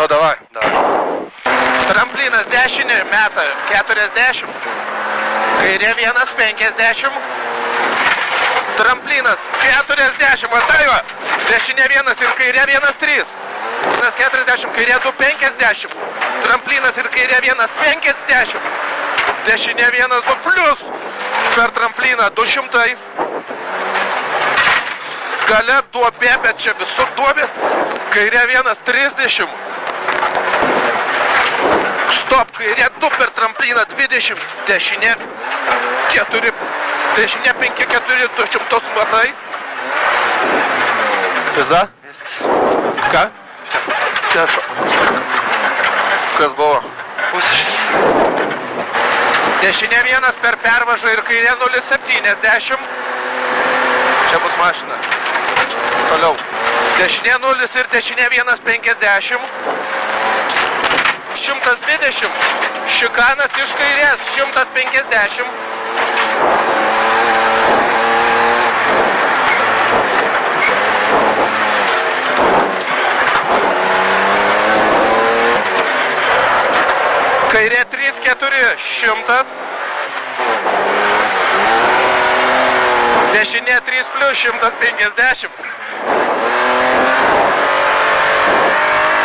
Nu, davai. Tramplinas dešinį meta 40. Kairė 1,50. Tramplinas 40. Matai va. Dešinė 1 ir kairė 1,3. 1,40. Kairė 2,50. Tramplinas ir kairė 1,50. Dešinė 1,2 plius. Per trampliną 200. Gale duobė, bet čia visur duobė. Kairė 1,30. Stop, kairė 2 per trampliną 20. Dešinė 4. Dešinė 5, 4, 200 matai. Pizda? Ką? Kas buvo? Pusės. Dešinė 1 per pervažą ir kairė 0,70. Čia bus mašina. Toliau. Dešinė 0 ir dešinė 1,50. 120. Šikanas iš kairės 150. Kairė 3,4. 100. Dešinė 3 plius 150.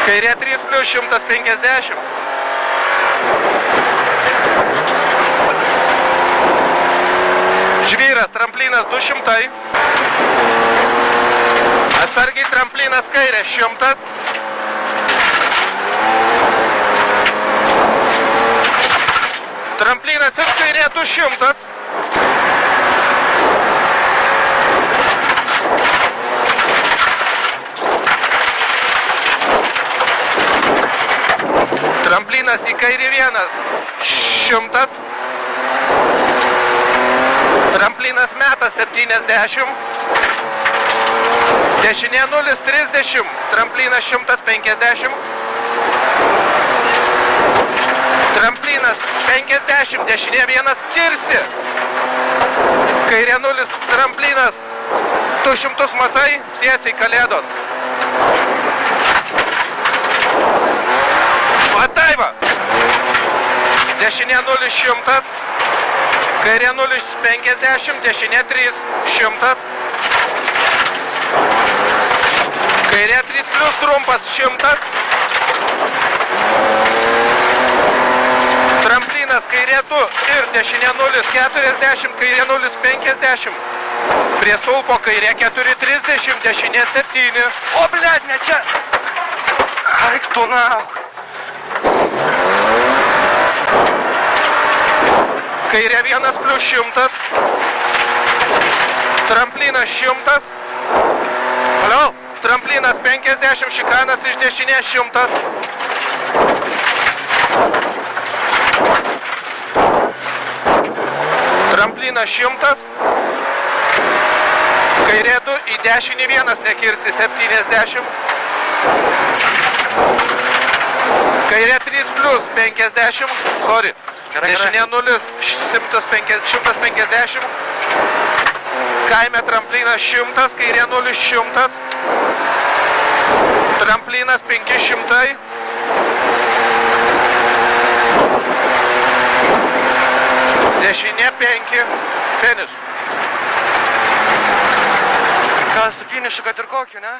Kairė 3 plius 150. Žvyras, tramplinas 200. Atsargiai tramplinas kairė 100. Tramplinas ir kairė 200. Tramplinas į kairį 1. 100. Tramplinas meta 70. Dešinė 0,30. Tramplinas 150. Tramplinas 50. Dešinė 1 kirsti. Kairė 0. Tramplinas 200 matai. Tiesiai kalėdos. Matai va. Dešinė 0,100. Kairė 0,50. Dešinė 3,100. Kairė 3 plius trumpas 100. Tramplinas kairė 2 ir dešinė 0,40. Kairė 0,50. Prie stulpo kairė 4,30. Dešinė 7. O, blėt, ne čia. Aik tu, nauk. Kairė 1 plius 100. Tramplinas 100. Toliau. Tramplinas 50. Šikanas iš dešinės 100. Tramplinas 100. Kairė 2 į dešinį 1 nekirsti 70. Kairė 3 plius 50. Sorry. Dešinė 0, 150. Kaime tramplinas 100, kairė 0, 100. Tramplinas 500. Dešinė 5. Finish. Ką su finišu, kad ir kokiu, ne?